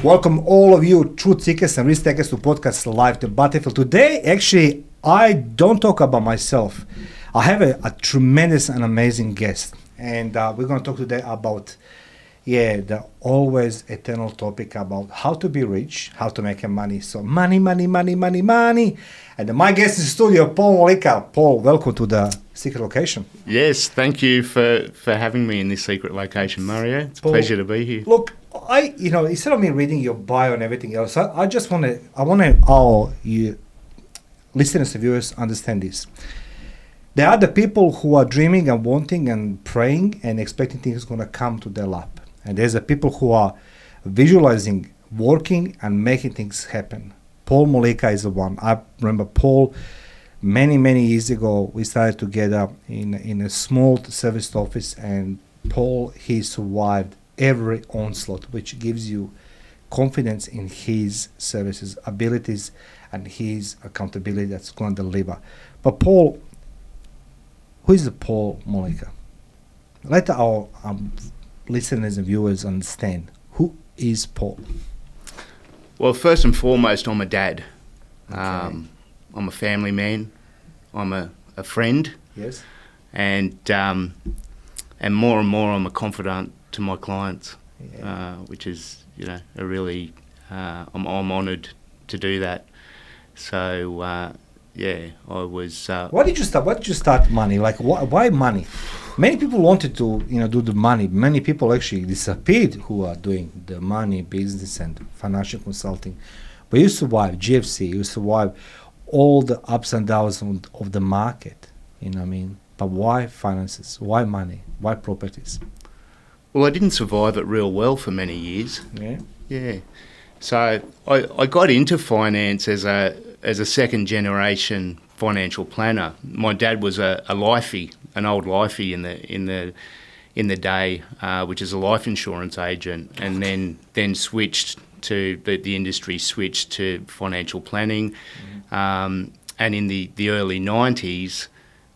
Welcome all of you truth seekers and risk takers to podcast Live the Battlefield. Today, actually, I don't talk about myself. I have a tremendous and amazing guest. And we're going to talk today about, the always eternal topic about how to be rich, how to make money. So money. And my guest in the studio, Paul Mollica. Paul, welcome to the secret location. Yes, thank you for having me in this secret location, Mario. It's Paul, a pleasure to be here. Look, instead of me reading your bio and everything else, I want our listeners and viewers understand this. There are the people who are dreaming and wanting and praying and expecting things going to come to their lap. And there's the people who are visualizing, working and making things happen. Paul Mollica is the one. I remember Paul many years ago. We started together in a small service office, and Paul, he survived every onslaught, which gives you confidence in his services, abilities, and his accountability that's going to deliver. But Paul, who is the Paul Mollica? Let our listeners and viewers understand, who is Paul? Well, first and foremost, I'm a dad. Okay. I'm a family man. I'm a friend. Yes. And more and more, I'm a confidant to my clients, which is, a really, I'm honoured to do that. So, I was... Why did you start money? Like, why money? Many people wanted to, do the money. Many people actually disappeared who are doing the money, business and financial consulting. But you survived GFC, you survived all the ups and downs of the market, But why finances? Why money? Why properties? Well, I didn't survive it real well for many years. Yeah? Yeah. So I got into finance as a second generation financial planner. My dad was an old lifey in the day, which is a life insurance agent, and then switched to the industry switched to financial planning. And in the early 90s,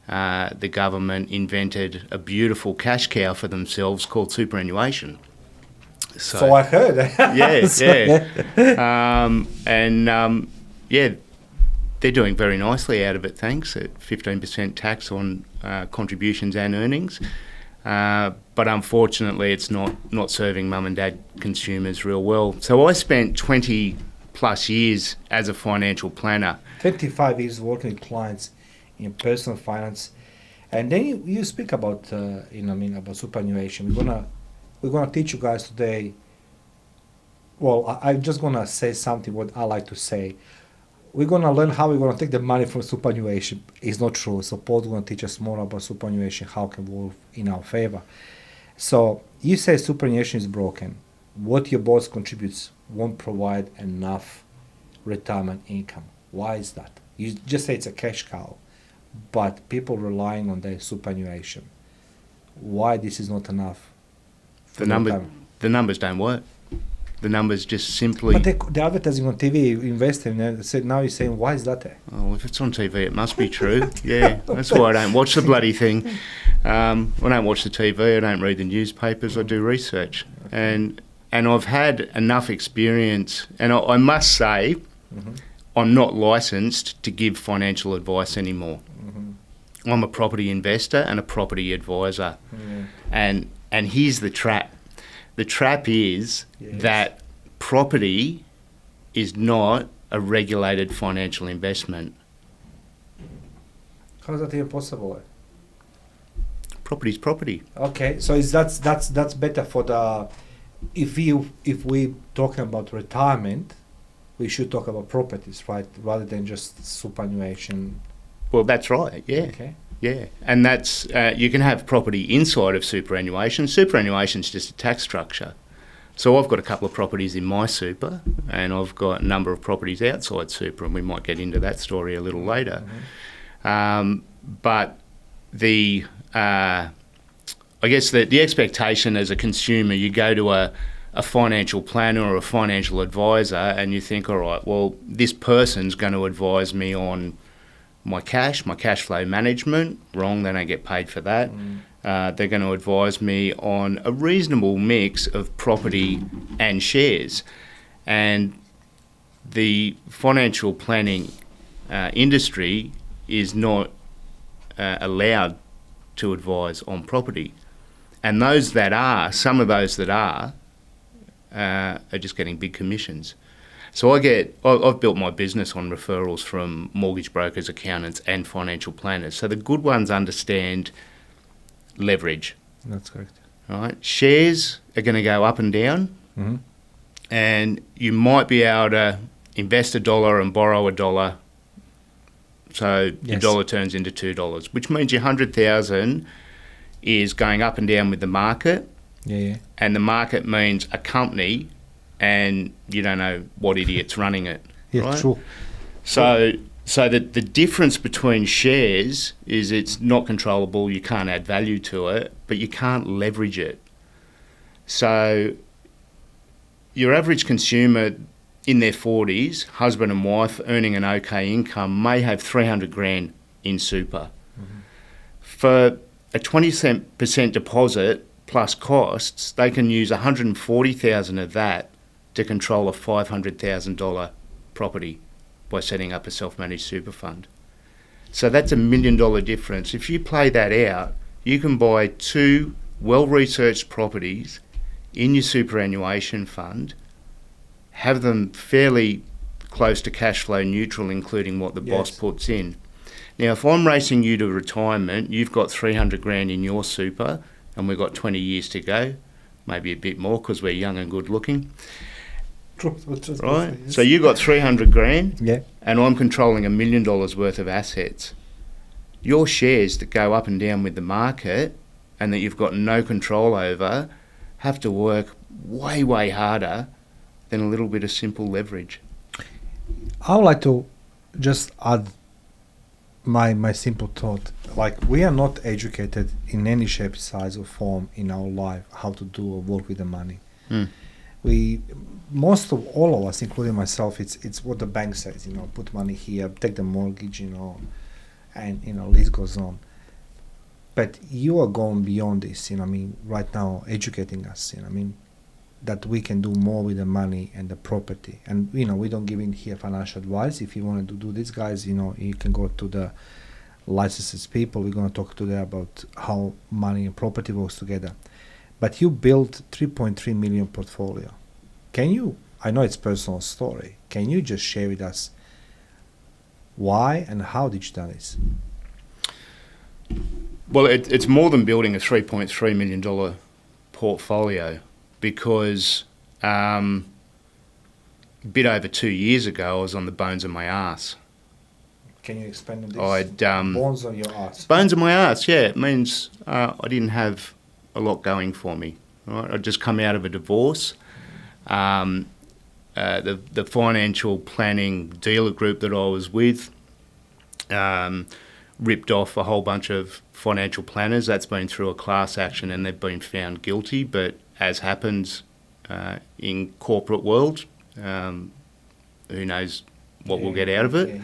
the government invented a beautiful cash cow for themselves called superannuation. So I heard. They're doing very nicely out of it, thanks, at 15% tax on contributions and earnings. But unfortunately, it's not serving mum and dad consumers real well. So I spent 20 plus years as a financial planner. 25 years working with clients in personal finance. And then you speak about, about superannuation. We're gonna teach you guys today. Well, I'm just gonna say something what I like to say. We're gonna learn how we're gonna take the money from superannuation. It's not true. So Paul's gonna teach us more about superannuation, how it can work in our favor. So you say superannuation is broken. What your boss contributes won't provide enough retirement income. Why is that? You just say it's a cash cow, but people relying on their superannuation. Why this is not enough? The numbers don't work. The numbers just simply... But they're advertising on TV, investing, and now you're saying, why is that there? Oh, if it's on TV, it must be true. Yeah, that's why I don't watch the bloody thing. I don't watch the TV, I don't read the newspapers, I do research. And I've had enough experience, and I must say, I'm not licensed to give financial advice anymore. I'm a property investor and a property advisor. And here's the trap. The trap is that property is not a regulated financial investment. How is that even possible? Property is property. Okay, so that's better for the... If we talking about retirement, we should talk about properties, right? Rather than just superannuation. Well, that's right, yeah. Okay. Yeah, and that's, you can have property inside of superannuation. Superannuation is just a tax structure. So I've got a couple of properties in my super, and I've got a number of properties outside super, and we might get into that story a little later. But I guess the expectation as a consumer, you go to a financial planner or a financial advisor and you think, all right, well, this person's going to advise me on my cash flow management. Wrong, they don't get paid for that. They're going to advise me on a reasonable mix of property and shares. And the financial planning industry is not allowed to advise on property. And those that are, some of those that are just getting big commissions. So I've built my business on referrals from mortgage brokers, accountants and financial planners. So the good ones understand leverage. That's correct. Right? Shares are going to go up and down, and you might be able to invest $1 and borrow $1. So your dollar turns into $2, which means your 100,000 is going up and down with the market. And the market means a company, and you don't know what idiot's running it. Right? True. So the difference between shares is it's not controllable, you can't add value to it, but you can't leverage it. So your average consumer in their 40s, husband and wife, earning an okay income, may have 300 grand in super. For a 20% deposit plus costs, they can use 140,000 of that to control a $500,000 property by setting up a self-managed super fund. So that's $1 million difference. If you play that out, you can buy 2 well-researched properties in your superannuation fund, have them fairly close to cash flow neutral, including what the boss puts in. Now, if I'm racing you to retirement, you've got 300 grand in your super, and we've got 20 years to go, maybe a bit more because we're young and good looking. Right? So you got 300 grand, and I'm controlling $1 million worth of assets. Your shares that go up and down with the market and that you've got no control over have to work way, way harder than a little bit of simple leverage. I would like to just add my simple thought. Like, we are not educated in any shape, size or form in our life how to do or work with the money. Most of all of us, including myself, it's what the bank says, put money here, take the mortgage, and list goes on. But you are going beyond this, right now educating us, that we can do more with the money and the property. And we don't give in here financial advice. If you want to do this, guys, you can go to the licensed people. We're going to talk to them about how money and property works together. But you built 3.3 million portfolio. Can you, I know it's personal story, can you just share with us why and how did you do this? Well, it's more than building a $3.3 million portfolio, because a bit over 2 years ago I was on the bones of my arse. Can you expand on this? Bones on your arse. Bones of my arse, yeah. It means I didn't have a lot going for me. Right? I'd just come out of a divorce. The financial planning dealer group that I was with ripped off a whole bunch of financial planners. That's been through a class action and they've been found guilty. But as happens in corporate world, who knows what we'll get out of it.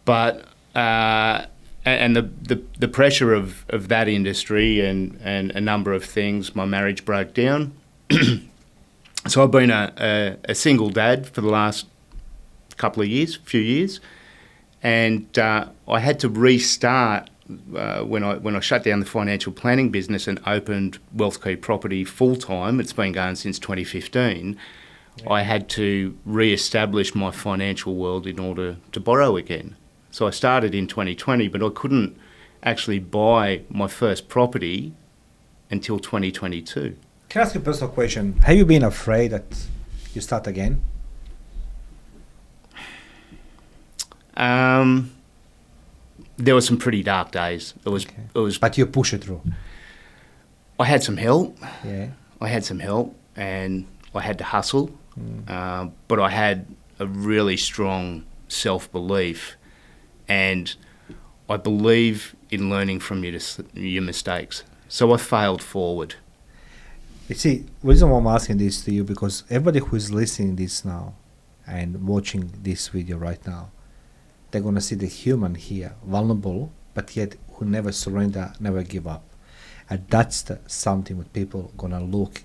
But and the pressure of that industry and a number of things, my marriage broke down. So I've been a single dad for the last few years, and I had to restart when I shut down the financial planning business and opened Wealth Key Property full time. It's been going since 2015. I had to re-establish my financial world in order to borrow again. So I started in 2020, but I couldn't actually buy my first property until 2022. Can I ask you a personal question? Have you been afraid that you start again? There were some pretty dark days. It was. But you push it through. I had some help. Yeah. I had some help, and I had to hustle. But I had a really strong self-belief, and I believe in learning from your mistakes. So I failed forward. You see, the reason why I'm asking this to you, because everybody who is listening this now and watching this video right now, they're going to see the human here, vulnerable, but yet who never surrender, never give up. And that's something what people are going to look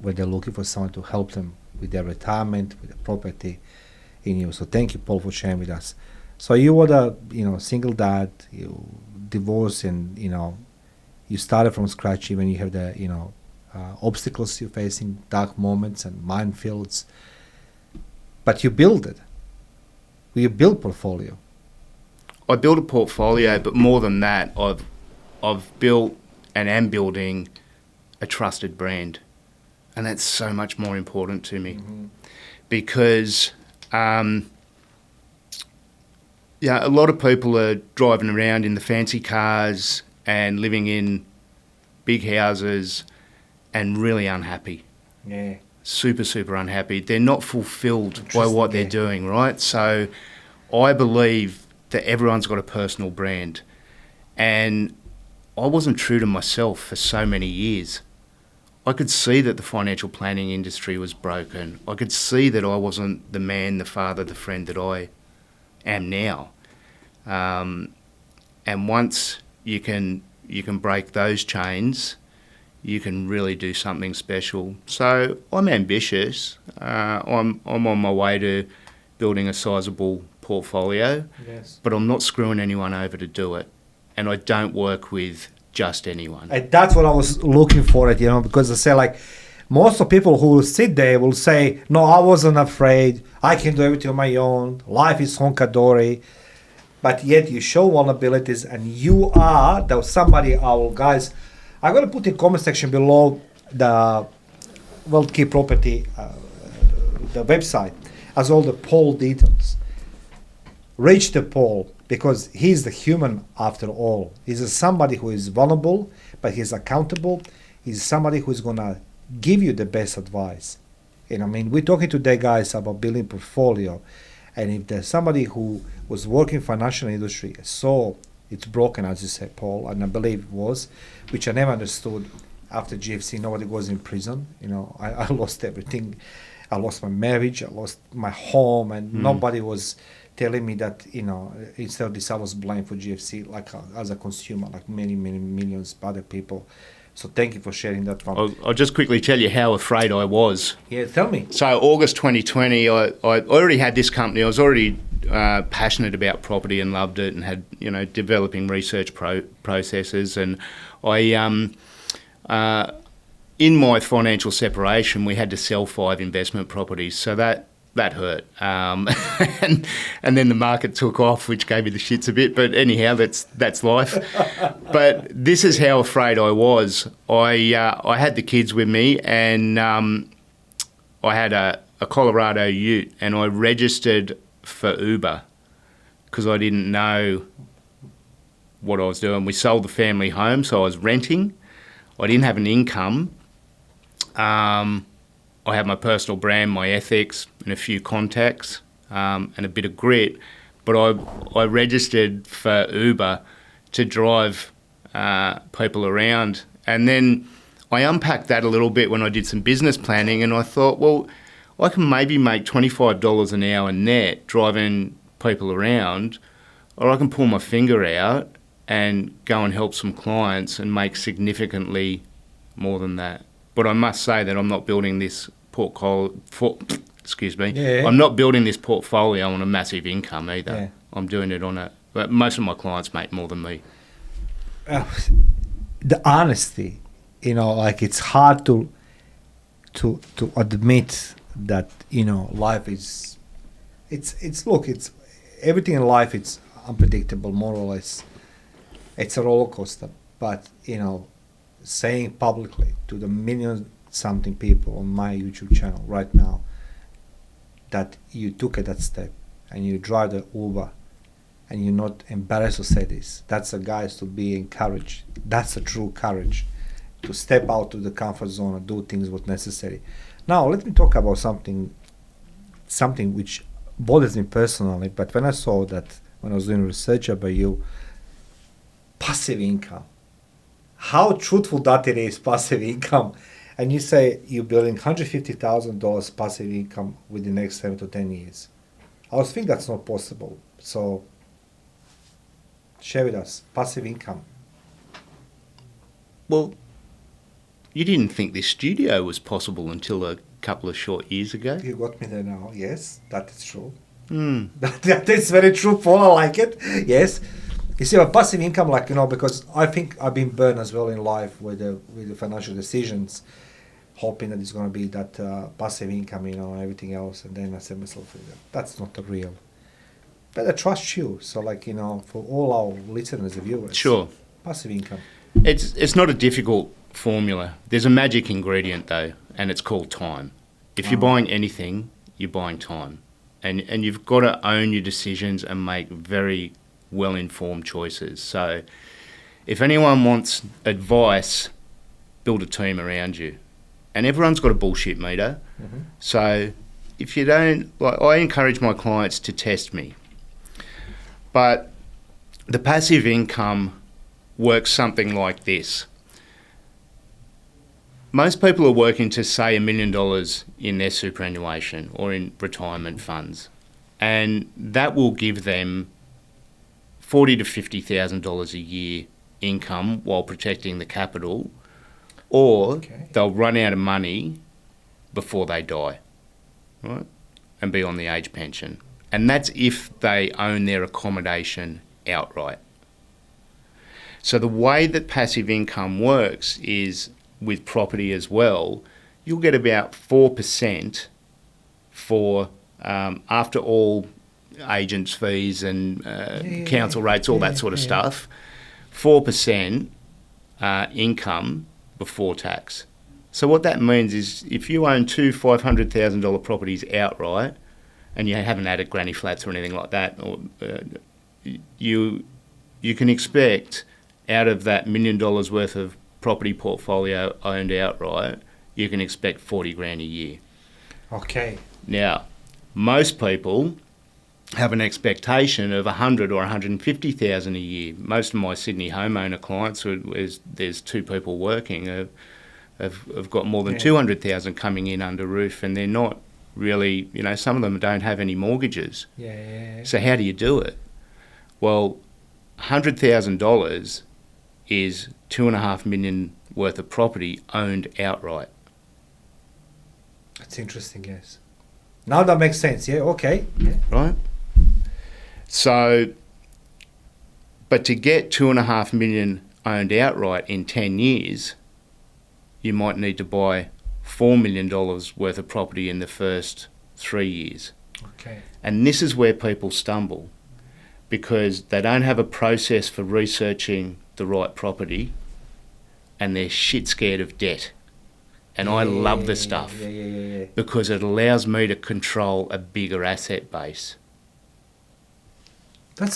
when they're looking for someone to help them with their retirement, with the property in you. So thank you, Paul, for sharing with us. So you were the single dad, you divorced, and you started from scratch. Even you have the obstacles you're facing, dark moments and minefields, but you build it. You build portfolio. I built a portfolio, but more than that, I've built and am building a trusted brand, and that's so much more important to me, because a lot of people are driving around in the fancy cars and living in big houses and really unhappy. Yeah. Super unhappy. They're not fulfilled by what they're doing, right? So I believe that everyone's got a personal brand, and I wasn't true to myself for so many years. I could see that the financial planning industry was broken. I could see that I wasn't the man, the father, the friend that I am now. And once you can break those chains, you can really do something special. So I'm ambitious. I'm on my way to building a sizable portfolio, but I'm not screwing anyone over to do it. And I don't work with just anyone. And that's what I was looking for it, because I say, like, most of people who sit there will say, no, I wasn't afraid. I can do everything on my own. Life is honka-dory. But yet you show vulnerabilities, and you are somebody, our guys. I'm going to put in comment section below the World Key Property, the website, as all the poll details. Reach the Paul, because he's the human after all. He's somebody who is vulnerable, but he's accountable. He's somebody who's going to give you the best advice. We're talking today, guys, about building portfolio. And if there's somebody who was working financial industry, saw it's broken, as you said, Paul, and I believe it was, which I never understood after GFC. Nobody goes in prison. I lost everything. I lost my marriage. I lost my home, and nobody was telling me that, instead of this, I was blamed for GFC, like as a consumer, like many millions of other people. So thank you for sharing that one. I'll just quickly tell you how afraid I was. Yeah, tell me. So August 2020, I already had this company. I was already passionate about property and loved it, and had developing research processes. And I in my financial separation, we had to sell 5 investment properties. So that hurt. And then the market took off, which gave me the shits a bit. But anyhow, that's life. But this is how afraid I was. I had the kids with me, and I had a Colorado ute, and I registered for Uber because I didn't know what I was doing. We sold the family home, so I was renting. I didn't have an income. I had my personal brand, my ethics, and a few contacts, and a bit of grit. But I registered for Uber to drive people around. And then I unpacked that a little bit when I did some business planning, and I thought, well, I can maybe make $25 an hour net driving people around, or I can pull my finger out and go and help some clients and make significantly more than that. But I must say that I'm not building this I'm not building this portfolio on a massive income either. Yeah. I'm doing it on but most of my clients make more than me. The honesty, it's hard to admit that, life is, it's everything in life, it's unpredictable, more or less. It's a roller coaster, but, saying publicly to the million something people on my YouTube channel right now that you took that step and you drive the Uber and you're not embarrassed to say this, that's a guys to be encouraged. That's a true courage to step out of the comfort zone and do things what's necessary. Now let me talk about something which bothers me personally, but when I saw that, when I was doing research about you, passive income, how truthful that it is, passive income. And you say you're building $150,000 passive income within the next 7 to 10 years. I was thinking that's not possible. So share with us, passive income. Well, you didn't think this studio was possible until a couple of short years ago. You got me there now. Yes, that is true. Mm. That is very true, Paul. I like it. Yes. You see, a passive income, like, because I think I've been burned as well in life with the financial decisions, hoping that it's going to be that passive income, everything else. And then I said to myself, that's not the real. But I trust you. So, for all our listeners and viewers. Sure. Passive income. It's not a difficult formula. There's a magic ingredient, though, and it's called time. If you're buying anything, you're buying time. And you've got to own your decisions and make very well-informed choices. So if anyone wants advice, build a team around you. And everyone's got a bullshit meter. Mm-hmm. So if you don't, I encourage my clients to test me. But the passive income works something like this. Most people are working to, say, $1 million in their superannuation or in retirement funds. And that will give them $40,000 to $50,000 a year income while protecting the capital, or they'll run out of money before they die, right, and be on the age pension. And that's if they own their accommodation outright. So the way that passive income works is with property as well. You'll get about 4% for after all agents' fees and council rates, all that sort of stuff, 4% income before tax. So what that means is if you own two $500,000 properties outright and you haven't added granny flats or anything like that, or you can expect out of that $1 million worth of property portfolio owned outright, you can expect 40 grand a year. Okay. Now, most people have an expectation of 100 or 150,000 a year. Most of my Sydney homeowner clients, there's two people working, have got more than 200,000 coming in under roof, and they're not really, some of them don't have any mortgages. So how do you do it? Well, $100,000 is $2.5 million worth of property owned outright. That's interesting, yes. Now that makes sense, okay. Yeah. Right? So, but to get $2.5 million owned outright in 10 years, you might need to buy $4 million worth of property in the first 3 years. Okay. And this is where people stumble, because they don't have a process for researching the right property, and they're shit scared of debt. And I love this stuff because it allows me to control a bigger asset base. The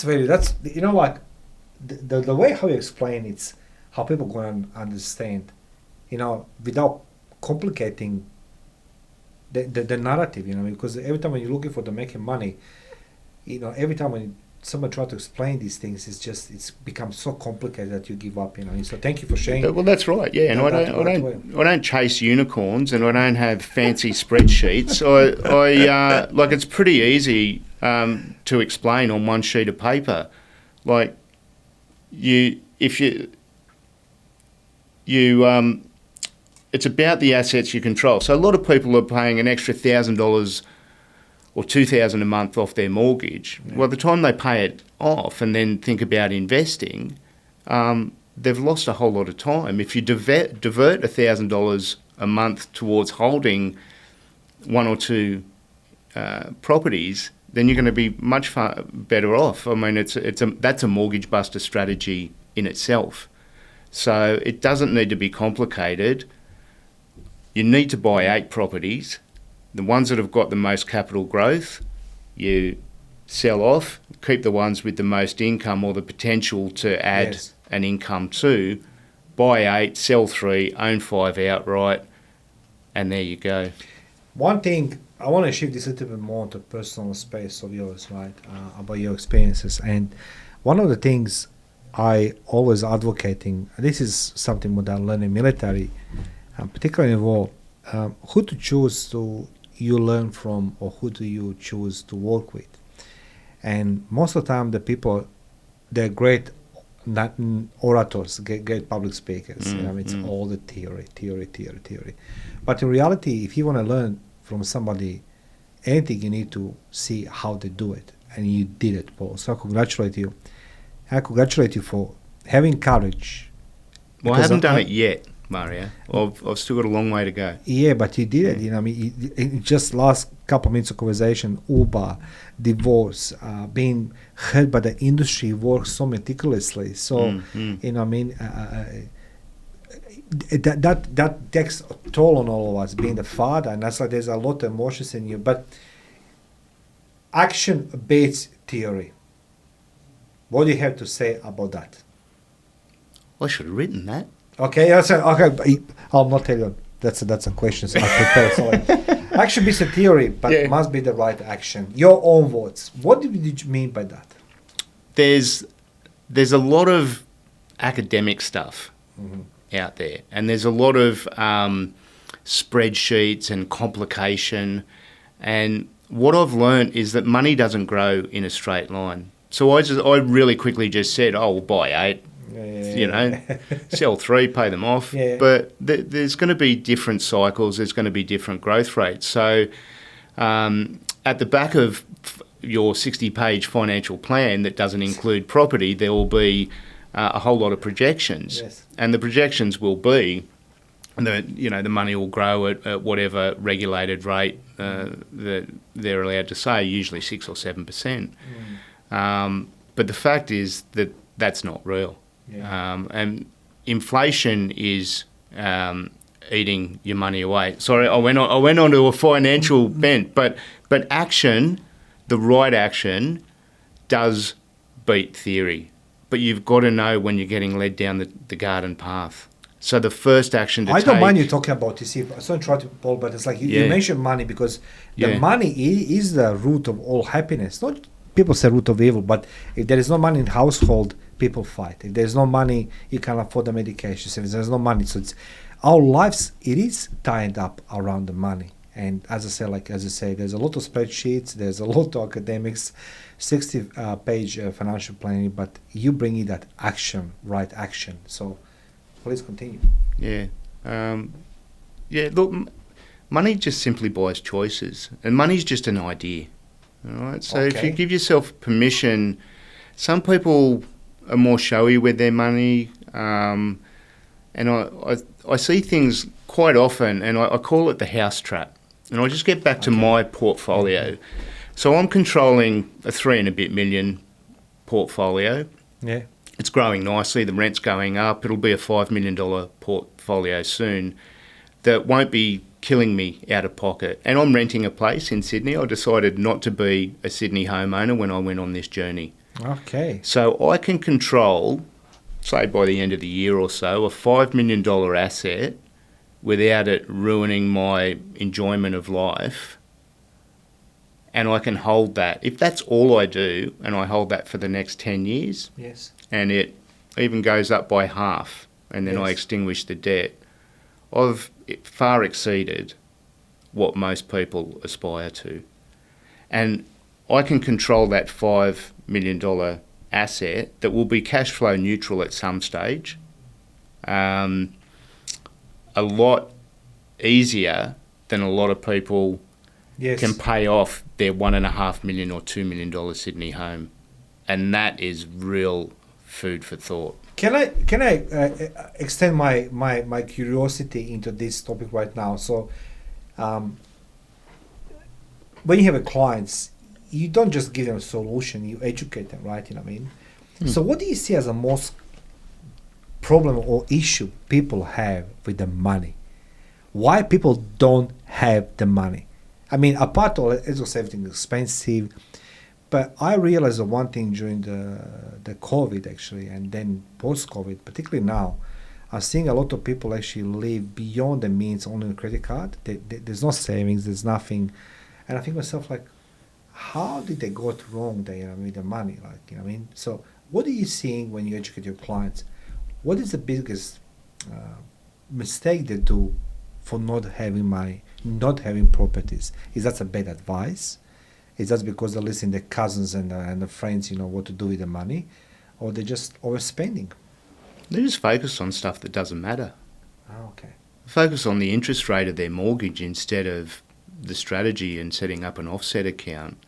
way how you explain it's how people going to understand, without complicating the narrative, because every time when you're looking for the making money, every time when someone tries to explain these things, it's become so complicated that you give up, So thank you for sharing. Well, that's right, yeah. And I don't chase unicorns, and I don't have fancy spreadsheets. I it's pretty easy to explain on one sheet of paper. It's about the assets you control. So a lot of people are paying an extra $1,000 or $2,000 a month off their mortgage. Yeah. Well, the time they pay it off and then think about investing, they've lost a whole lot of time. If you divert $1,000 a month towards holding one or two properties, then you're going to be much far better off. I mean, that's a mortgage buster strategy in itself. So it doesn't need to be complicated. You need to buy 8 properties. The ones that have got the most capital growth, you sell off, keep the ones with the most income or the potential to add an income to, buy 8, sell 3, own 5 outright, and there you go. One thing, I want to shift this a little bit more to personal space of yours, right, about your experiences. And one of the things I always advocating, this is something that I learned in military, particularly in war, who to choose to you learn from, or who do you choose to work with. And most of the time the people, they're great not orators, great public speakers. It's all the theory. But in reality, if you want to learn from somebody anything, you need to see how they do it, and you did it, Paul. So I congratulate you. I congratulate you for having courage. Well, I haven't done it yet, Mario. I've still got a long way to go. Yeah, but you did it. In just last couple of minutes of conversation, Uber, divorce, being hurt by the industry, works so meticulously. So, that takes a toll on all of us, being the father, and that's like there's a lot of emotions in you. But action beats theory. What do you have to say about that? I should have written that. Okay, I'll not tell you. That's a question. So I prepare. So action beats the theory, but must be the right action. Your own words. What did you mean by that? There's a lot of academic stuff out there, and there's a lot of spreadsheets and complication. And what I've learned is that money doesn't grow in a straight line. So I really quickly just said, oh, we'll buy 8. Sell 3, pay them off. But there's going to be different cycles. There's going to be different growth rates. So at the back of your 60-page financial plan that doesn't include property, there will be a whole lot of projections. And the projections will be that the money will grow at whatever regulated rate that they're allowed to say, usually 6 or 7%. But the fact is that that's not real. And inflation is eating your money away. Sorry, I went on to a financial bent, but action, the right action, does beat theory. But you've got to know when you're getting led down the garden path. So the first action to take... I don't mind you talking about this. I'm sorry to try to Paul, but it's like you mentioned money because the money is the root of all happiness. Not people say root of evil, but if there is no money in the household, people fight. If there's no money, you can't afford the medications. If there's no money, so it's our lives. It is tied up around the money. And as I say, there's a lot of spreadsheets. There's a lot of academics, 60-page financial planning. But you bring in that action, right action. So please continue. Look, money just simply buys choices, and money's just an idea. All right. So if you give yourself permission, some people are more showy with their money, and I see things quite often, and I call it the house trap. And I'll just get back to my portfolio. So I'm controlling a 3 and a bit million portfolio. Yeah, it's growing nicely. The rent's going up. It'll be a $5 million portfolio soon. That won't be killing me out of pocket. And I'm renting a place in Sydney. I decided not to be a Sydney homeowner when I went on this journey. Okay. So I can control, say by the end of the year or so, a $5 million asset without it ruining my enjoyment of life. And I can hold that. If that's all I do, and I hold that for the next 10 years, and it even goes up by half, and then I extinguish the debt, I've far exceeded what most people aspire to. And I can control that $5 million asset that will be cash flow neutral at some stage, a lot easier than a lot of people can pay off their $1.5 million or $2 million Sydney home. And that is real food for thought. Can I extend my curiosity into this topic right now? So, when you have a clients, you don't just give them a solution; you educate them, right? You know what I mean? So, what do you see as the most problem or issue people have with the money? Why people don't have the money? I mean, apart from as I say, everything is expensive. But I realized the one thing during the COVID actually, and then post-COVID, particularly now, I'm seeing a lot of people actually live beyond the means only on a credit card. There's no savings, there's nothing. And I think to myself, like, how did they go wrong there with the money? Like, you know what I mean? So what are you seeing when you educate your clients? What is the biggest mistake they do for not having properties? Is that a bad advice? Is that because they're listening to their cousins and the friends, what to do with the money? or they're just overspending? They just focus on stuff that doesn't matter. Oh, okay. Focus on the interest rate of their mortgage instead of the strategy and setting up an offset account.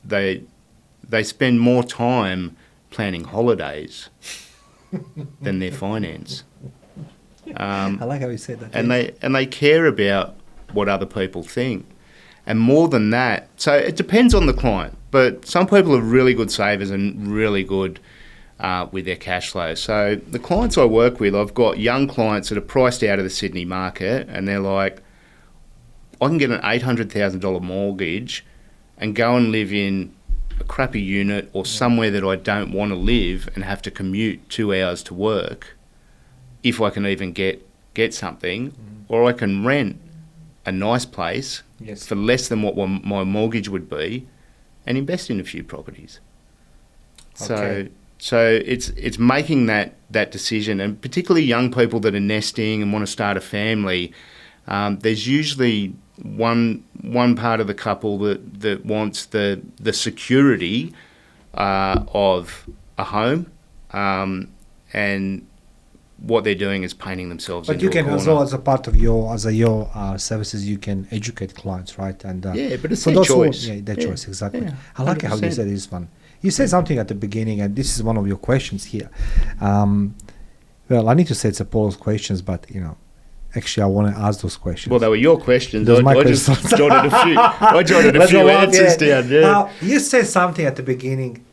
They spend more time planning holidays than their finance. I like how you said that. And they care about what other people think. And more than that, so it depends on the client, but some people are really good savers and really good with their cash flow. So the clients I work with, I've got young clients that are priced out of the Sydney market, and they're like, I can get an $800,000 mortgage and go and live in a crappy unit or somewhere that I don't want to live and have to commute 2 hours to work, if I can even get something, or I can rent a nice place for less than what my mortgage would be and invest in a few properties. Okay. So it's making that decision, and particularly young people that are nesting and want to start a family, there's usually one part of the couple that wants the security of a home, and what they're doing is painting themselves but into you can a corner. as well, as a part of your services, you can educate clients, right? And Yeah, but it's for their those choice. their choice, exactly. Yeah, I like how you 100%. said this one. You said something at the beginning, and this is one of your questions here. Well, I need to say it's a Paul's questions, but actually I want to ask those questions. Well, they were your questions. Those are my I just questions. jotted a few. I jotted a Let's few go on, answers down. Yeah. You said something at the beginning,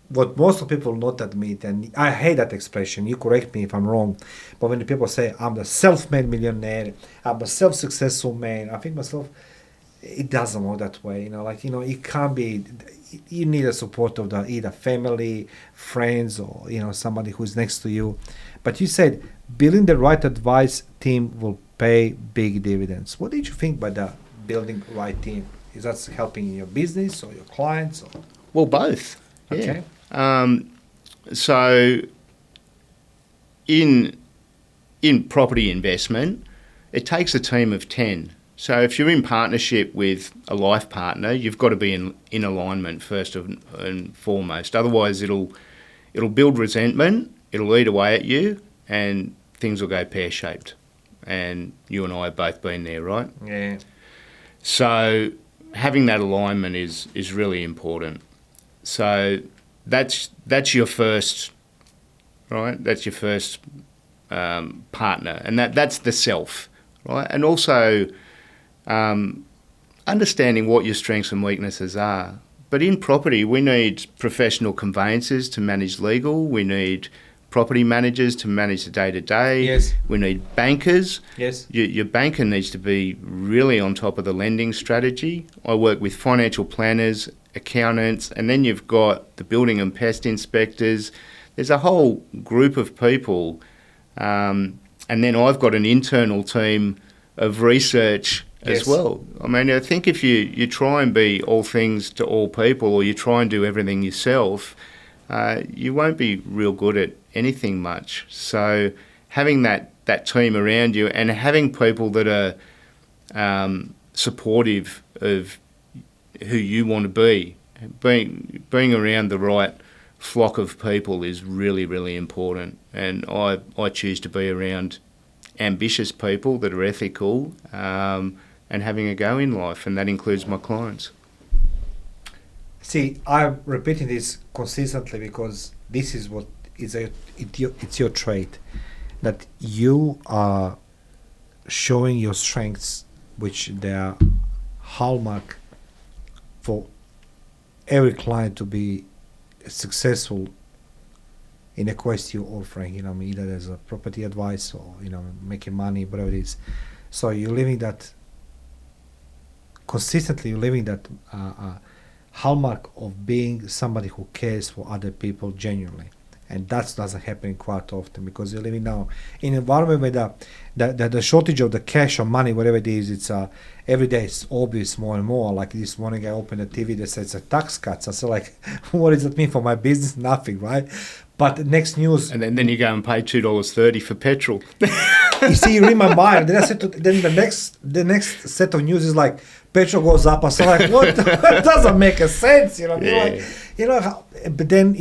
what most of people not admit, and I hate that expression. You correct me if I'm wrong, but when the people say, I'm the self-made millionaire, I'm a self-successful man, I think myself, it doesn't work that way. It can't be. You need a support of either family, friends, or somebody who's next to you. But you said building the right advice team will pay big dividends. What did you think by the building right team? Is that helping your business or your clients? Or? Well, both. Okay. Yeah. So in property investment, it takes a team of 10. So if you're in partnership with a life partner, you've got to be in alignment first and foremost. Otherwise, it'll build resentment, it'll eat away at you, and things will go pear-shaped. And you and I have both been there, right? Yeah. So having that alignment is really important. So that's your first, right? That's your first partner, and that's the self, right? And also understanding what your strengths and weaknesses are. But in property, we need professional conveyancers to manage legal. We need property managers to manage the day-to-day. Yes. We need bankers. Yes. Your banker needs to be really on top of the lending strategy. I work with financial planners, accountants, and then you've got the building and pest inspectors. There's a whole group of people. And then I've got an internal team of research as well. I mean, I think if you try and be all things to all people, or you try and do everything yourself, you won't be real good at anything much. So having that team around you and having people that are supportive of who you want to be, being around the right flock of people is really, really important. And I choose to be around ambitious people that are ethical and having a go in life, and that includes my clients. See, I'm repeating this consistently because this is what it's your trait, that you are showing your strengths, which they are hallmark for every client to be successful in a quest you're offering, either as a property advice or, making money, whatever it is. So you're living that, consistently you're living that hallmark of being somebody who cares for other people genuinely. And that doesn't happen quite often because you're living now in an environment where the shortage of the cash or money, whatever it is, it's every day it's obvious more and more. Like this morning I opened the TV that says a tax cuts. I said, like, what does that mean for my business? Nothing, right? But the next news... And then you go and pay $2.30 for petrol. You see, you read my mind. Then I said, then the next set of news is like, petrol goes up. I said, like, what? That doesn't make a sense, Yeah. Like, But then,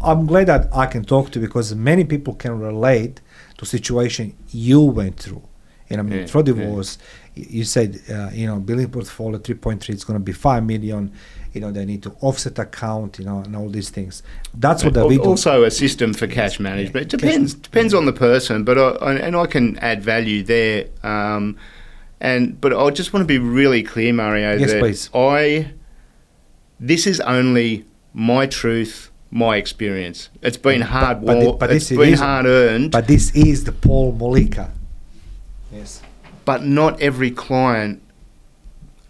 I'm glad that I can talk to you because many people can relate to situation you went through. Through divorce, you said, building portfolio 3.3, it's going to be 5 million. They need to offset account, and all these things. That's what we do. Also a system for cash management. It depends on the person, but I can add value there. But I just want to be really clear, Mario, yes, that please. This is only my truth, my experience. It's been hard work. It's been hard earned. But this is the Paul Mollica. Yes. But not every client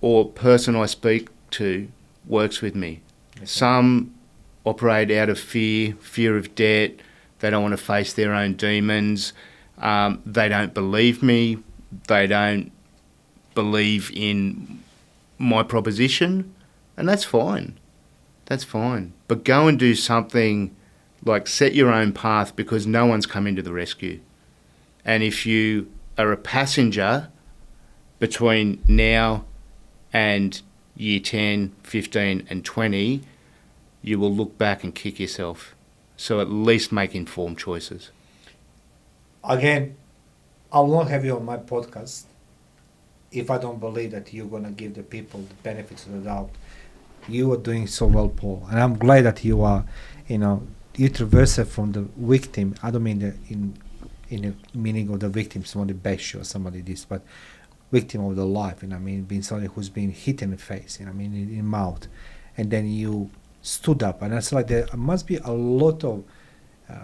or person I speak to works with me. Okay. Some operate out of fear of debt. They don't want to face their own demons. They don't believe me. They don't believe in my proposition, and that's fine. That's fine. But go and do something like set your own path because no one's coming to the rescue. And if you are a passenger between now and year 10, 15 and 20, you will look back and kick yourself. So at least make informed choices. Again, I will not have you on my podcast if I don't believe that you're going to give the people the benefits of the doubt. You are doing so well, Paul. And I'm glad that you are, you traverse from the victim. I don't mean in the meaning of the victim, somebody bash you or somebody this, but victim of the life, being somebody who's been hit in the face, in the mouth. And then you stood up. And it's like there must be a lot of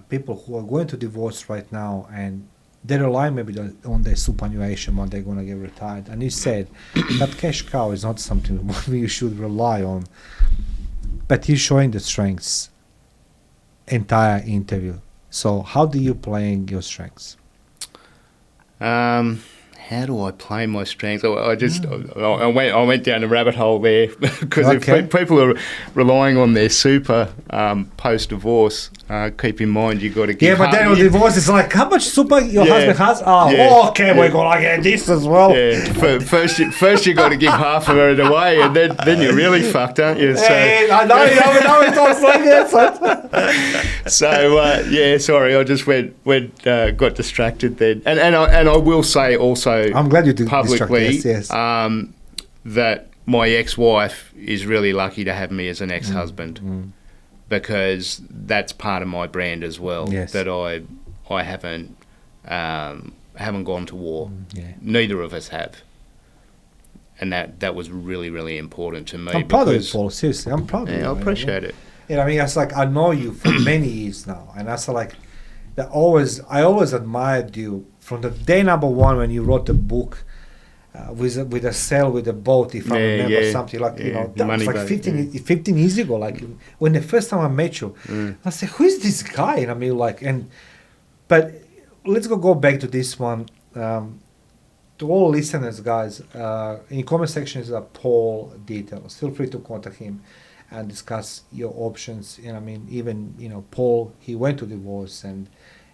people who are going to divorce right now and they rely maybe on their superannuation when they're going to get retired. And you said that cash cow is not something you should rely on. But you're showing the strengths entire interview. So how do you play your strengths? How do I play my strengths? I went down a rabbit hole there because if people are relying on their super post-divorce, keep in mind you got to give. Yeah, but then with divorce, it's like how much super your husband has. We're gonna get this as well. Yeah, first you got to give half of it away, and then you're really fucked, aren't you? So, I know it talks like that. So sorry, I just got distracted then, and I will say also. I'm glad you did publicly yes. That my ex-wife is really lucky to have me as an ex-husband because that's part of my brand as well. Yes. That I haven't gone to war. Neither of us have, and that was really, really important to me. I'm proud of you, Paul. Seriously, I'm proud of you. I appreciate it. It's like I know you for many years now, and that's like I always admired you. From the day number one when you wrote the book with a sail with a boat, if I remember something like that was like 15 years ago. Like when the first time I met you, I said, "Who is this guy?" And but let's go back to this one. To all listeners, guys, in the comment section is Paul details. Feel free to contact him and discuss your options. Even Paul, he went to divorce and.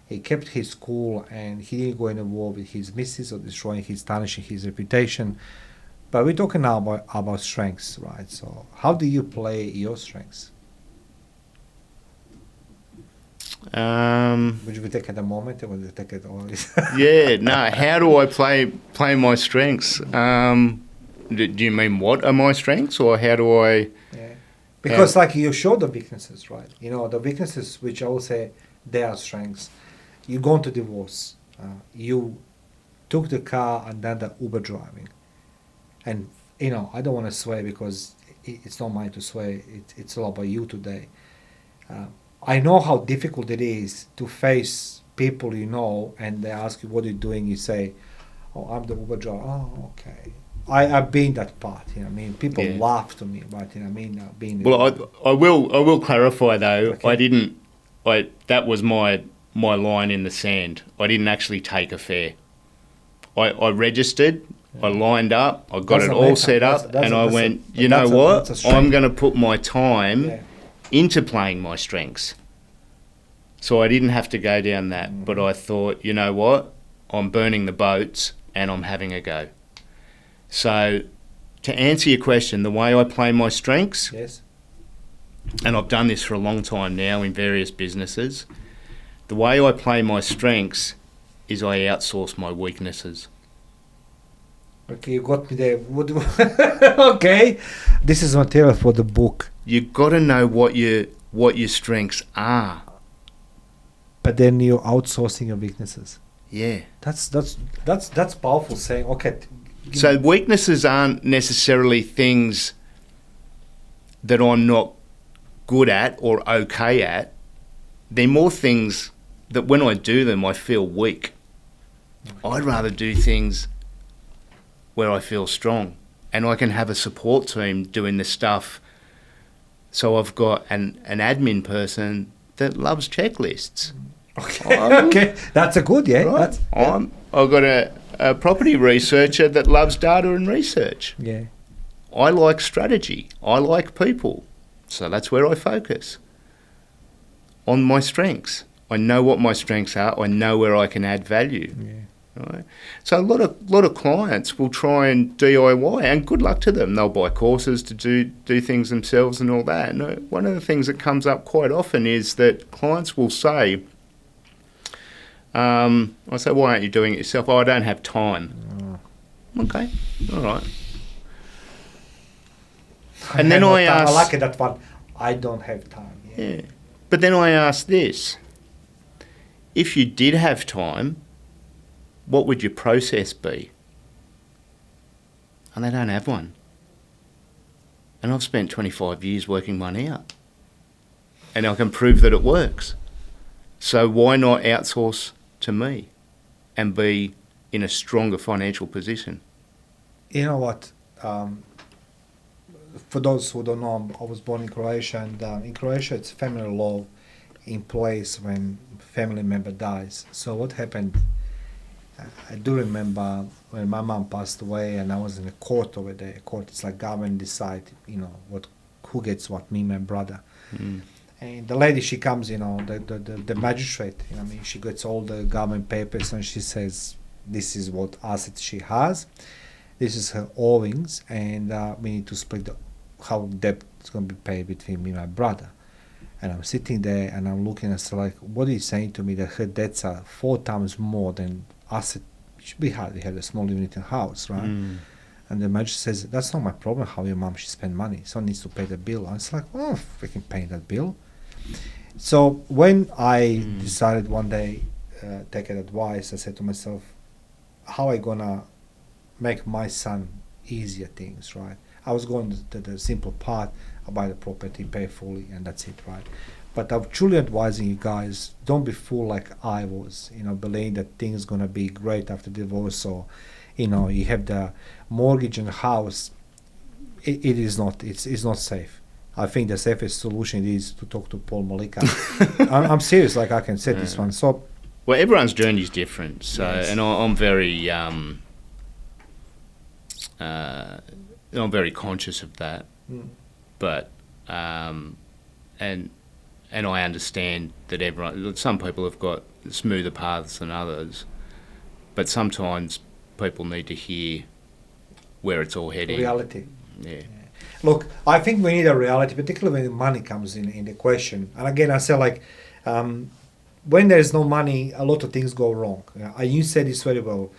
He kept his cool and he didn't go in a war with his missus or destroying tarnishing his reputation. But we're talking now about strengths, right? So how do you play your strengths? Would you take it a moment or would you take it always? How do I play my strengths? Do you mean what are my strengths or how do I... Because you show the weaknesses, right? The weaknesses which I will say they are strengths. You gone to divorce. You took the car and done the Uber driving. And, I don't want to swear because it's not mine to swear. It's all about you today. I know how difficult it is to face people and they ask you, what are you doing? You say, oh, I'm the Uber driver. Oh, okay. I've been that part, people laugh to me about, being... Well, I will clarify though, okay. That was my line in the sand. I didn't actually take a fare. I registered, I lined up, I got it all set up, and I went, you know what? I'm going to put my time into playing my strengths. So I didn't have to go down that, but I thought, you know what? I'm burning the boats and I'm having a go. So to answer your question, the way I play my strengths and I've done this for a long time now in various businesses, the way I play my strengths is I outsource my weaknesses. Okay, you got me there. Okay, this is material for the book. You've got to know what your strengths are. But then you're outsourcing your weaknesses. Yeah. That's powerful saying. Okay. So weaknesses aren't necessarily things that I'm not good at or okay at. They're more things that when I do them, I feel weak. I'd rather do things where I feel strong, and I can have a support team doing the stuff. So I've got an admin person that loves checklists. Okay, okay, that's a good, yeah. Right. I've got a property researcher that loves data and research. Yeah. I like strategy. I like people. So that's where I focus. On my strengths. I know what my strengths are. I know where I can add value. Yeah. Right? So a lot of clients will try and DIY, and good luck to them. They'll buy courses to do things themselves and all that. And one of the things that comes up quite often is that clients will say, I say, why aren't you doing it yourself? Oh, I don't have time. Oh. Okay, all right. And then I ask... I like it, that one. I don't have time. Yeah. But then I ask this. If you did have time, what would your process be? And they don't have one. And I've spent 25 years working one out. And I can prove that it works. So why not outsource to me and be in a stronger financial position? You know what? For those who don't know, I was born in Croatia, and in Croatia it's family law in place when family member dies. So what happened, I do remember when my mom passed away and I was in a court over there. Court is like government decide, who gets what, me, my brother. Mm. And the lady, she comes, the magistrate, she gets all the government papers and she says, this is what assets she has, this is her owings, and we need to split how debt is going to be paid between me and my brother. And I'm sitting there and I'm looking and so like, what are you saying to me that her debts are 4 times more than asset we had? We had a small unit in house, right? Mm. And the magistrate says, that's not my problem how your mom should spend money. Someone needs to pay the bill. And it's like, oh, freaking pay that bill. So when I decided one day take advice, I said to myself, how I gonna make my son easier things, right? I was going to the simple part, I buy the property, pay fully, and that's it, right? But I'm truly advising you guys, don't be fooled like I was, believing that things gonna be great after divorce, or, you have the mortgage and the house. It is not, it's not safe. I think the safest solution is to talk to Paul Mollica. I'm serious, like I can say this one. So, well, everyone's journey is different. So, yes. And I'm very, I'm very conscious of that. Mm. But, and I understand that some people have got smoother paths than others, but sometimes people need to hear where it's all heading. Reality. Yeah. Look, I think we need a reality, particularly when money comes in the question. And again, I say when there is no money, a lot of things go wrong. You said this very well.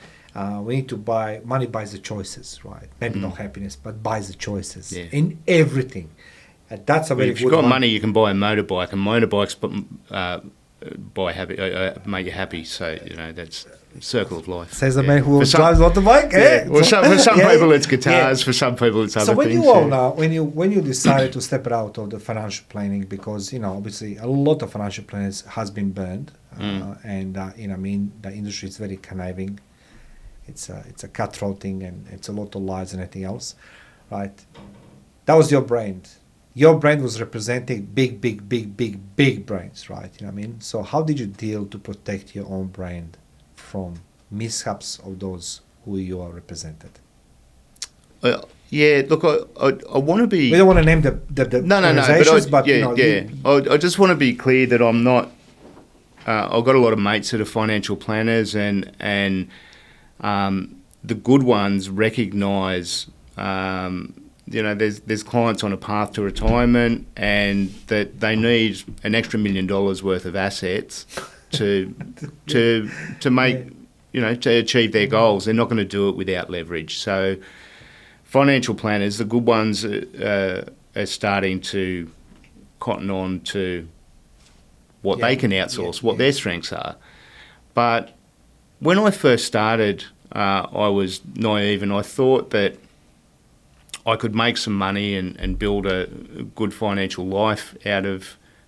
We need to money buys the choices, right? Maybe not happiness, but buys the choices in everything. That's a very good one. If you've got money, you can buy a motorbike, and motorbikes make you happy. So, that's a circle of life. Says the man who drives motorbike. Yeah. Well, for some people it's guitars, for some people it's other things. So when you decided to step out of the financial planning, because, obviously a lot of financial planners has been burned, and, the industry is very conniving. It's a cutthroat thing, and it's a lot of lies and everything else, right? That was your brand. Your brand was representing big brands, right? So how did you deal to protect your own brand from mishaps of those who you are represented? Yeah, look, I want to be... We don't want to name the organizations, but I just want to be clear that I'm not... I've got a lot of mates that are financial planners, and the good ones recognise there's clients on a path to retirement, and that they need an extra $1 million worth of assets to make, to achieve their goals. They're not going to do it without leverage. So financial planners, the good ones, are starting to cotton on to what they can outsource, what their strengths are. But when I first started, I was naive, and I thought that I could make some money and build a good financial life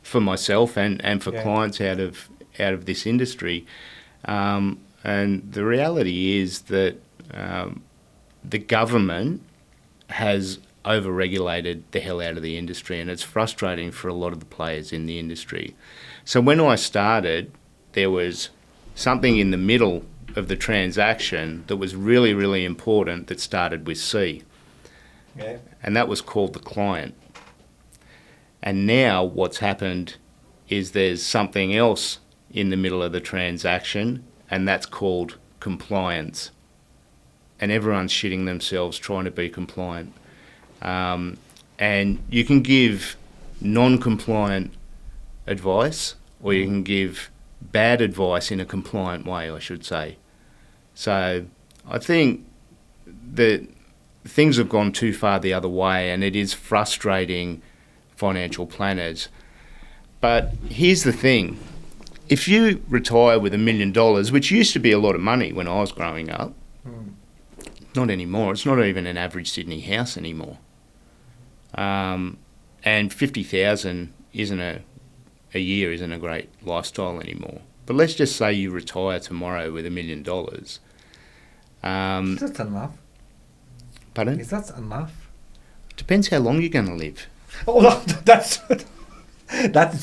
for myself and for clients out of this industry. And the reality is that the government has over-regulated the hell out of the industry, and it's frustrating for a lot of the players in the industry. So when I started, there was something in the middle of the transaction that was really, really important that started with C. Yeah. And that was called the client. And now what's happened is there's something else in the middle of the transaction, and that's called compliance. And everyone's shitting themselves trying to be compliant. And you can give non-compliant advice, or you can give bad advice in a compliant way, I should say. So I think that things have gone too far the other way, and it is frustrating financial planners. But here's the thing. If you retire with $1 million, which used to be a lot of money when I was growing up, not anymore. It's not even an average Sydney house anymore. And 50,000 isn't a year isn't a great lifestyle anymore. But let's just say you retire tomorrow with $1 million. Is that enough? Pardon? Is that enough? Depends how long you're going to live. Oh, no, that's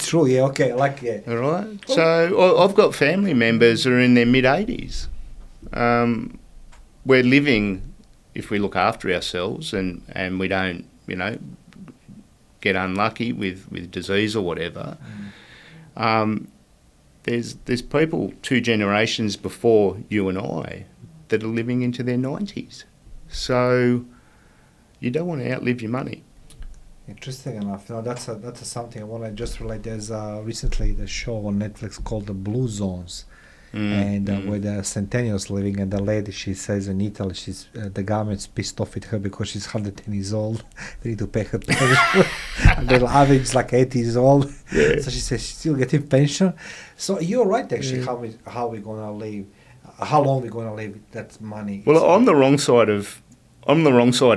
true. Yeah, okay, All right. So I've got family members who are in their mid-80s. We're living, if we look after ourselves and we don't, get unlucky with disease or whatever. There's people 2 generations before you and I that are living into their 90s. So you don't want to outlive your money. Interesting enough. No, that's something I want to just relate. There's recently the show on Netflix called The Blue Zones, where the centennials living, and the lady, she says in Italy, she's the government's pissed off with her because she's 110 years old. They need to pay her pension. And the average is like 80 years old. Yeah. So she says she's still getting pension. So you're right, actually. How we gonna live? How long we gonna live with that money? Well, I'm the wrong side of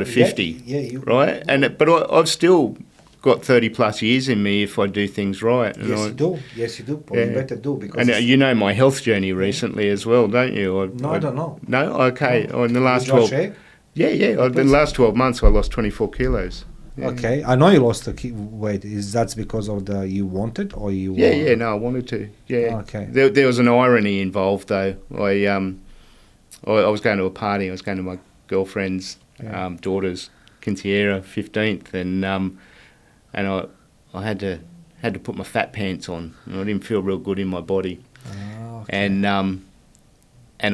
50, right? But I've still got 30 plus years in me if I do things right. And Yes, you do. But you better do, because and you know my health journey recently as well, don't you? I don't know. No, okay. No. In the last 12, in the last 12 months, I lost 24 kilos. Yeah. Okay, I know you lost the weight. Is that because of you wanted, or you? No, I wanted to. Yeah. Okay. There was an irony involved though. I was going to a party. I was going to my girlfriend's daughter's quinceañera, 15th, and I had to put my fat pants on, and I didn't feel real good in my body. Oh, okay. And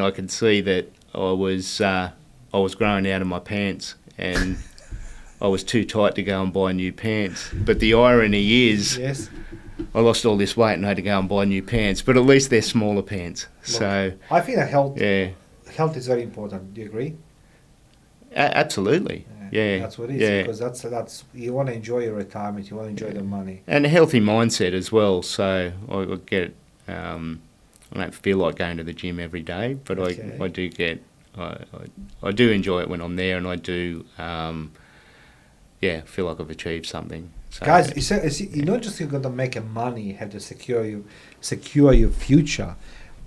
I could see that I was growing out of my pants, and I was too tight to go and buy new pants. But the irony is, yes, I lost all this weight and I had to go and buy new pants. But at least they're smaller pants. Look, so I think that health is very important. Do you agree? Absolutely. Yeah. That's what it is. Because that's you want to enjoy your retirement. You want to enjoy the money and a healthy mindset as well. So I get. I don't feel like going to the gym every day, but I do get. I do enjoy it when I'm there, and I do. Feel like I've achieved something. So, guys, you're not just going to make money, you have to secure your future,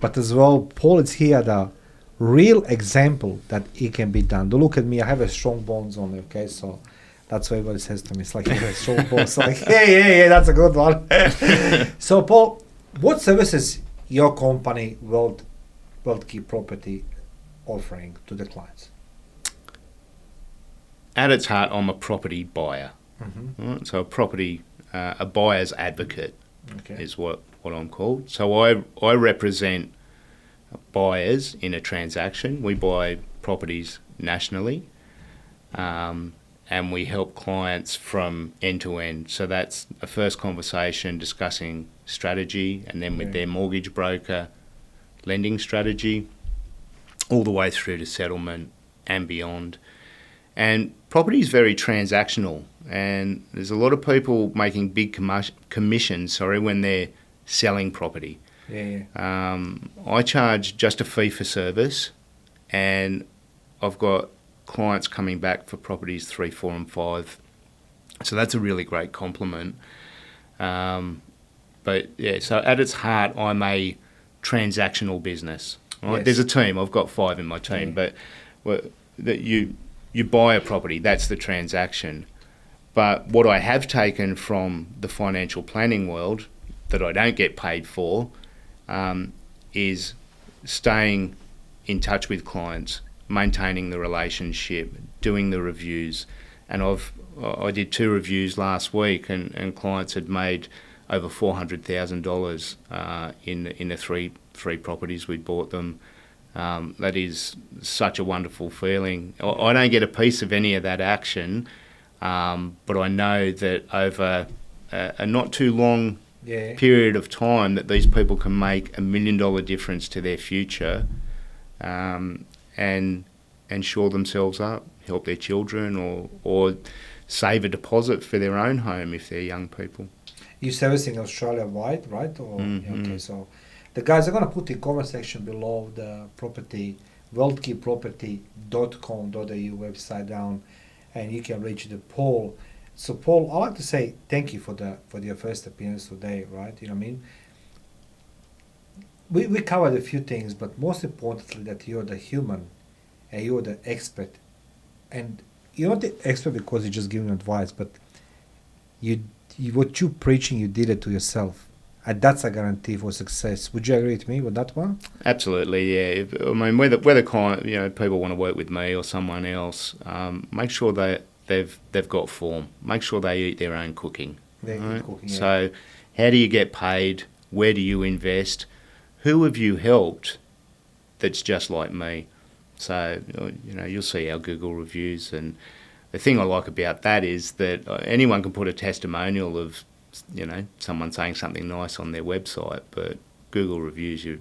but as well, Paul is here the real example that it can be done. Don't look at me, I have a strong bones on me, okay? So that's what everybody says to me. It's like, you have a strong bones. Like, yeah, that's a good one. So, Paul, what services your company, World Key Property, offering to the clients? At its heart, I'm a property buyer. Mm-hmm. Right? So a buyer's advocate is what I'm called. So I represent buyers in a transaction. We buy properties nationally, and and we help clients from end to end. So that's a first conversation discussing strategy, and then with their mortgage broker, lending strategy, all the way through to settlement and beyond. And property is very transactional, and there's a lot of people making big commissions when they're selling property. I charge just a fee for service, and I've got clients coming back for properties 3, 4 and 5. So that's a really great compliment. But yeah, so at its heart, I'm a transactional business. Right? Yes. There's a team. I've got 5 in my team, but that you buy a property, that's the transaction. But what I have taken from the financial planning world that I don't get paid for is staying in touch with clients, maintaining the relationship, doing the reviews. And I did 2 reviews last week, and clients had made over $400,000 in the three properties we bought them. That is such a wonderful feeling. I don't get a piece of any of that action, but I know that over a not too long period of time that these people can make $1 million difference to their future, and shore themselves up, help their children, or save a deposit for their own home if they're young people. You're servicing Australia-wide, right? Or okay, so the guys are going to put the comment section below the property, worldkeyproperty.com.au website down, and you can reach the Paul. So Paul, I'd like to say thank you for your first appearance today, right? You know what I mean? We covered a few things, but most importantly that you're the human and you're the expert. And you're not the expert because you're just giving advice, but what you're preaching, you did it to yourself. And that's a guarantee for success. Would you agree with me with that one? Absolutely, yeah. I mean, whether client, people want to work with me or someone else, make sure that they've got form. Make sure they eat their own cooking. Eat cooking, yeah. So, how do you get paid? Where do you invest? Who have you helped that's just like me? So, you'll see our Google reviews, and the thing I like about that is that anyone can put a testimonial of, someone saying something nice on their website, but Google reviews, you've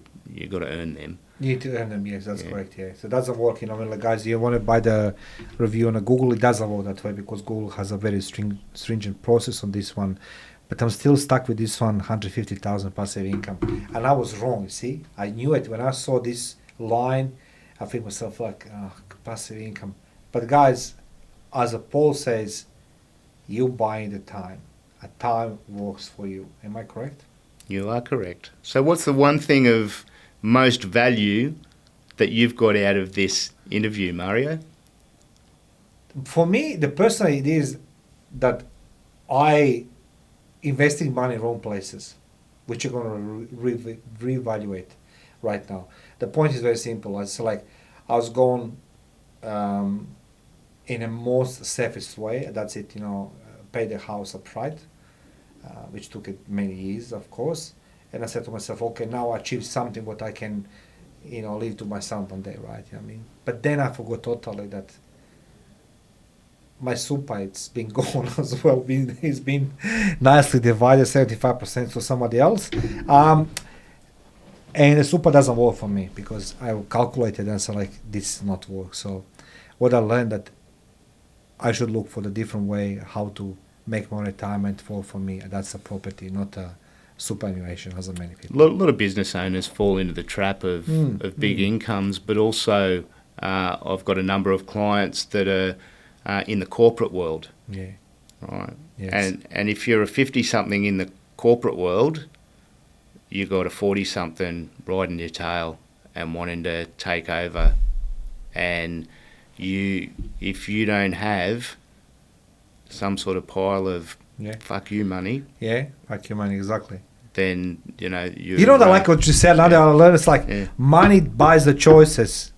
got to earn them. You need to earn them, yes, that's correct, yeah. So it doesn't work, guys, you want to buy the review on a Google, it doesn't work that way because Google has a very stringent process on this one. But I'm still stuck with this one, 150,000 passive income. And I was wrong, you see? I knew it. When I saw this line, I think myself passive income. But guys, as Paul says, you buying the time. A time works for you. Am I correct? You are correct. So what's the one thing of most value that you've got out of this interview, Mario? For me, the personal idea is that I investing money in wrong places, which you're going to reevaluate right now. The point is very simple. It's like I was going in a most safest way. That's it, pay the house upfront, which took it many years, of course. And I said to myself, okay, now I achieved something what I can, leave to my son one day, right? You know what I mean? But then I forgot totally that my super, it's been gone as well. It's been nicely divided, 75% to somebody else. And the super doesn't work for me because I calculated and said, this not work. So what I learned that I should look for the different way how to make my retirement for me. That's a property, not a superannuation, as many people. A lot of business owners fall into the trap of big incomes, but also I've got a number of clients that are in the corporate world. Yeah. Right. Yes. And if you're a 50-something in the corporate world, you got a 40-something riding your tail and wanting to take over. And if you don't have some sort of pile of fuck you money. Yeah, fuck you money, exactly. Then, you know that like what you said, now that I learned, it's like money buys the choices.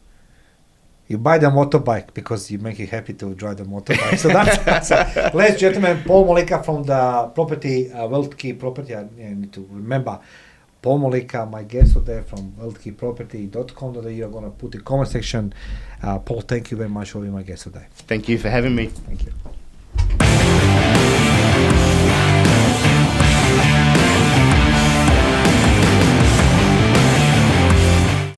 You buy the motorbike because you make you happy to drive the motorbike. So that's ladies and gentlemen, Paul Mollica from the property, Wealth Key Property. I need to remember, Paul Mollica, my guest today from wealthkeyproperty.com.au. I'm going to put the comment section. Paul, thank you very much for being my guest today. Thank you for having me. Thank you.